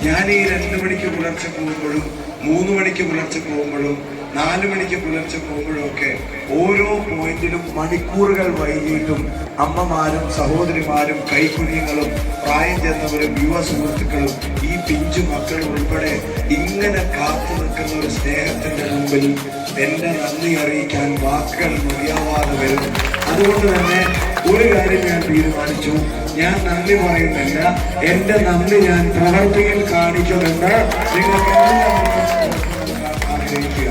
ഞാൻ ഈ 2 മണിക്ക് പുലർച്ചെ പോകുമ്പോഴും 3 മണിക്ക് പുലർച്ചെ പോകുമ്പോഴും 4 മണിക്ക് പുലർച്ചെ പോകുമ്പോഴും ഒക്കെ ഓരോ പോയിന്റിലും മണിക്കൂറുകൾ വൈകിട്ടും അമ്മമാരും സഹോദരിമാരും കൈക്കുഞ്ഞുങ്ങളും പ്രായം ചെന്നവരും യുവ സുഹൃത്തുക്കളും ഈ പിഞ്ചു മക്കളും ഉൾപ്പെടെ ഇങ്ങനെ കാത്തു നിൽക്കുന്ന ഒരു സ്നേഹത്തിന്റെ മുമ്പിൽ എന്റെ നന്ദി അറിയിക്കാൻ വാക്കുകൾ മതിയാവാതെ വരും. അതുകൊണ്ട് തന്നെ ഒരു കാര്യം ഞാൻ തീരുമാനിച്ചു, ഞാൻ നന്ദി പറയുന്നില്ല, എന്റെ നന്ദി ഞാൻ പ്രവർത്തിയിൽ കാണിക്കുമെന്ന് നിങ്ങൾക്ക് ആഗ്രഹിക്കുക.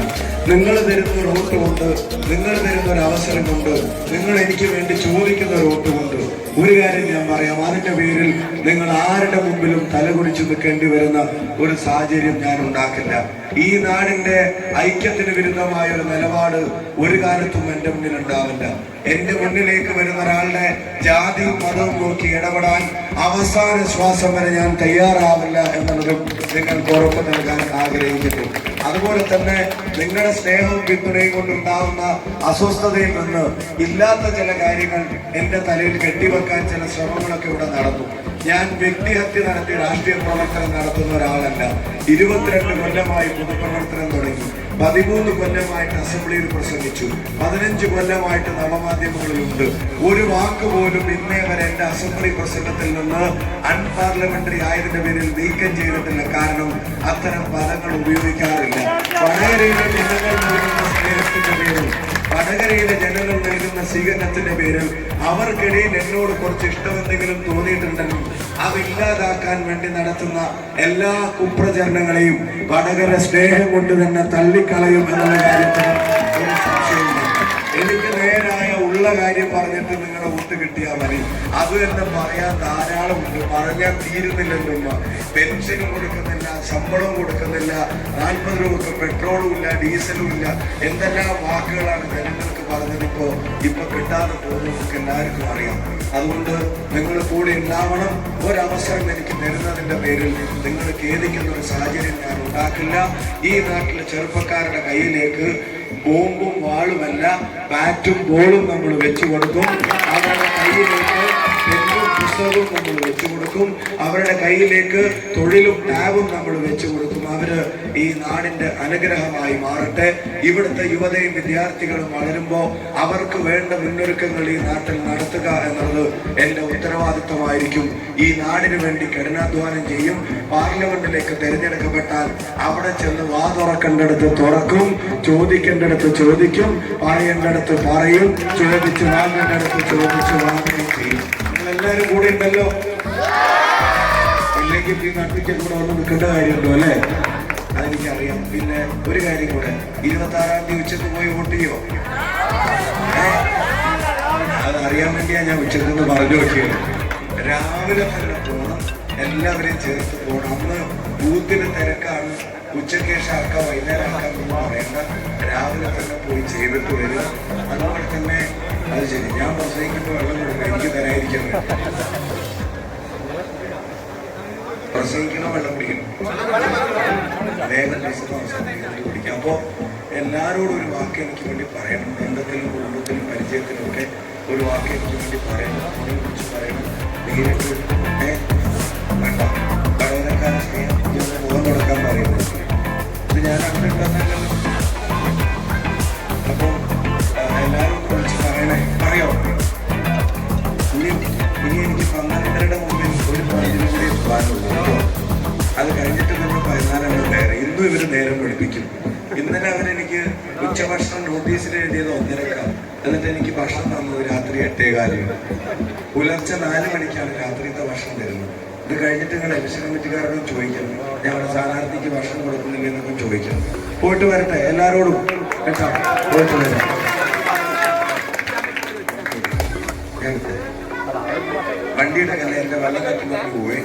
നിങ്ങൾ തരുന്ന ഒരു വോട്ട് കൊണ്ട്, നിങ്ങൾ തരുന്ന ഒരു അവസരം കൊണ്ട്, നിങ്ങൾ എനിക്ക് വേണ്ടി ചോദിക്കുന്ന ഒരു വോട്ട് കൊണ്ട് ഒരു കാര്യം ഞാൻ പറയാം, അതിന്റെ പേരിൽ നിങ്ങൾ ആരുടെ മുമ്പിലും തലകുനിച്ചു നിൽക്കേണ്ടി വരുന്ന ഒരു സാഹചര്യം ഞാൻ ഉണ്ടാക്കില്ല. ഈ നാടിന്റെ ഐക്യത്തിന് വിരുദ്ധമായ ഒരു നിലപാട് ഒരു കാലത്തും എന്റെ മുന്നിൽ ഉണ്ടാവില്ല. എന്റെ മുന്നിലേക്ക് വരുന്ന ഒരാളുടെ ജാതിയും മതവും നോക്കി ഇടപെടാൻ അവസാന ശ്വാസം വരെ ഞാൻ തയ്യാറാവില്ല എന്നുള്ളതും നിങ്ങൾക്ക് ഉറപ്പ് നൽകാൻ ആഗ്രഹിക്കുന്നു. അതുപോലെ തന്നെ നിങ്ങളുടെ സ്നേഹവും പിന്തുണയും കൊണ്ടുണ്ടാവുന്ന അസ്വസ്ഥതയിൽ നിന്ന് ഇല്ലാത്ത ചില കാര്യങ്ങൾ എന്റെ തലയിൽ കെട്ടിവെക്കാൻ ചില ശ്രമങ്ങളൊക്കെ ഇവിടെ നടന്നു. ഞാൻ വ്യക്തിഹത്യ നടത്തി രാഷ്ട്രീയ പ്രവർത്തനം നടത്തുന്ന ഒരാളല്ല. 22 കൊല്ലമായി പൊതുപ്രവർത്തനം തുടങ്ങി, 13 കൊല്ലമായിട്ട് അസംബ്ലിയിൽ പ്രസംഗിച്ചു, 15 കൊല്ലമായിട്ട് നവമാധ്യമങ്ങളിലുണ്ട്. ഒരു വാക്ക് പോലും ഇന്നേ വരെ എന്റെ അസംബ്ലി പ്രസംഗത്തിൽ നിന്ന് അൺപാർലമെന്ററി ആയതിന്റെ പേരിൽ നീക്കം ചെയ്തിട്ടില്ല. കാരണം അത്തരം പദങ്ങൾ ഉപയോഗിക്കാറില്ല. വടകരയിലെ ജനങ്ങൾ നൽകുന്ന സ്നേഹത്തിന്റെ പേരിൽ, വടകരയിലെ ജനങ്ങൾ നൽകുന്ന സ്വീകരണത്തിന്റെ പേരിൽ അവർക്കിടയിൽ എന്നോട് കുറച്ച് ഇഷ്ടമെന്തെങ്കിലും തോന്നിയിട്ടുണ്ടെങ്കിൽ അതില്ലാതാക്കാൻ വേണ്ടി നടത്തുന്ന എല്ലാ കുപ്രചരണങ്ങളെയും വടകര സ്നേഹം കൊണ്ട് തന്നെ തള്ളിക്കളയും എന്നുള്ള കാര്യത്തിൽ ഒരു സംശയമില്ല. എനിക്ക് നേരായ ഉള്ള കാര്യം പറഞ്ഞിട്ട് നിങ്ങളെ ഒത്തു കിട്ടിയാൽ മതി. അത് തന്നെ പറയാൻ ധാരാളമുണ്ട്, പറഞ്ഞാൽ തീരുന്നില്ലല്ലോ. പെൻഷനും കൊടുക്കുന്നില്ല, ശമ്പളവും കൊടുക്കുന്നില്ല, 40 രൂപക്ക് പെട്രോളും ഇല്ല, ഡീസലും ഇല്ല, എന്തെല്ലാം വാക്കുകളാണ് ജനങ്ങൾക്ക് പറഞ്ഞതിപ്പോ കിട്ടാതെ പോകുന്നതൊക്കെ എല്ലാവർക്കും അറിയാം. അതുകൊണ്ട് നിങ്ങൾ കൂടെ ഉണ്ടാവണം. ഒരവസരം എനിക്ക് തരുന്നതിന്റെ പേരിൽ നിങ്ങൾ ഖേദിക്കുന്ന ഒരു സാഹചര്യം ഞാൻ ഉണ്ടാക്കില്ല. ഈ നാട്ടിലെ ചെറുപ്പക്കാരുടെ കയ്യിലേക്ക് ബോംബും വാളുമല്ല, ബാറ്റും ബോളും നമ്മൾ വെച്ചു കൊടുക്കും. അവരുടെ കയ്യിലേക്ക് പെന്നും പുസ്തകവും നമ്മൾ വെച്ചു കൊടുക്കും. അവരുടെ കയ്യിലേക്ക് തൊഴിലും ടാബും നമ്മൾ വെച്ചു കൊടുക്കും. അവര് ഈ നാടിന്റെ അനുഗ്രഹമായി മാറട്ടെ. ഇവിടുത്തെ യുവതയും വിദ്യാർത്ഥികളും വളരുമ്പോ അവർക്ക് വേണ്ട മുന്നൊരുക്കങ്ങൾ ഈ നാട്ടിൽ നടത്തുക എന്നുള്ളത് എന്റെ ഉത്തരവാദിത്വമായിരിക്കും. ഈ നാടിനു വേണ്ടി കഠിനാധ്വാനം ചെയ്യും. പാർലമെന്റിലേക്ക് തെരഞ്ഞെടുക്കപ്പെട്ടാൽ അവിടെ ചെന്ന് വാ തുറക്കേണ്ടടുത്ത് തുറക്കും, ചോദിക്കേണ്ടടുത്ത് ചോദിക്കും, പറയേണ്ടടുത്ത് പറയും, ചോദിച്ചു വാങ്ങേണ്ടടുത്ത് ചോദിച്ചു വാങ്ങുകയും ചെയ്യും. നിങ്ങളെല്ലാരും കൂടെ ഉണ്ടല്ലോ. ഇല്ലെങ്കിൽ ഈ നാട്ടിലേക്ക് കൂടെ വന്ന് നിൽക്കേണ്ട കാര്യമുണ്ടോ അല്ലേ? അതെനിക്കറിയാം. പിന്നെ ഒരു കാര്യം കൂടെ, 26-ാം തീയതി ഉച്ചക്ക് പോയി വോട്ട് ചെയ്യോ? അതറിയാൻ വേണ്ടിയാ ഞാൻ ഉച്ചക്ക് നിന്ന് പറഞ്ഞു നോക്കിയത്. രാവിലെ തന്നെ പോകണം, എല്ലാവരെയും ചേർത്ത് പോകണം. അന്ന് ബൂത്തിന് തിരക്കാണ്, ഉച്ചയ്ക്ക് ശേഷം ആക്കാം വൈകുന്നേരം ആക്കാം എന്ന് പറയണ്ട, രാവിലെ തന്നെ പോയി ചെയ്തിട്ട് വരിക. അതുപോലെ തന്നെ അത് ശരി, ഞാൻ പ്രസംഗിക്കുമ്പോൾ വെള്ളം കൊടുക്കുക, എനിക്ക് തരാതിരിക്കാൻ പ്രസംഗിക്കണോ വെള്ളം കുടിക്കണം, വേഗം കുടിക്കാം. അപ്പോൾ എല്ലാവരോടും ഒരു വാക്ക് എനിക്ക് വേണ്ടി പറയണം. ബന്ധത്തിലും കുടുംബത്തിലും പരിചയത്തിലും ഒക്കെ ഒരു വാക്ക് എനിക്ക് വേണ്ടി പറയണം, അതിനെ കുറിച്ച് പറയണം. നേരിട്ട് വേണ്ട കടവരക്കാരെ മുഖം കൊടുക്കാൻ പറയുന്നത് ഇത് ഞാൻ അങ്ങനെ ഉണ്ടെന്നല്ലോ. അപ്പോൾ എല്ലാവരും കുറിച്ച് പറയണേ, പറയോ? ഇനി എനിക്ക് 12-രുടെ മുമ്പിൽ ഒരു 15 കൂടി പോകാനുള്ളൂ. അത് കഴിഞ്ഞിട്ട് പിന്നെ 14 നേരം. ഇന്നും ഇവർ നേരം പഠിപ്പിക്കും. ഇന്നലെ അവരെനിക്ക് ഉച്ചഭക്ഷണം നോട്ടീസിൽ എഴുതിയത് 1:30, എന്നിട്ട് എനിക്ക് ഭക്ഷണം തന്നത് രാത്രി 8:15. പുലർച്ചെ 4 മണിക്കാണ് രാത്രിത്തെ ഭക്ഷണം തരുന്നത്. ഇത് കഴിഞ്ഞിട്ട് നിങ്ങൾ ഇലക്ഷൻ കമ്മിറ്റിക്കാരോടും ചോദിക്കണം, ഞങ്ങളുടെ സ്ഥാനാർത്ഥിക്ക് ഭക്ഷണം കൊടുക്കുന്നില്ല എന്നൊക്കെ ചോദിക്കണം. പോയിട്ട് വരട്ടെ എല്ലാവരോടും കേട്ടോ, പോയിട്ട് വരാം. വണ്ടിയുടെ കല എൻ്റെ വെള്ളം കറ്റി പോയി.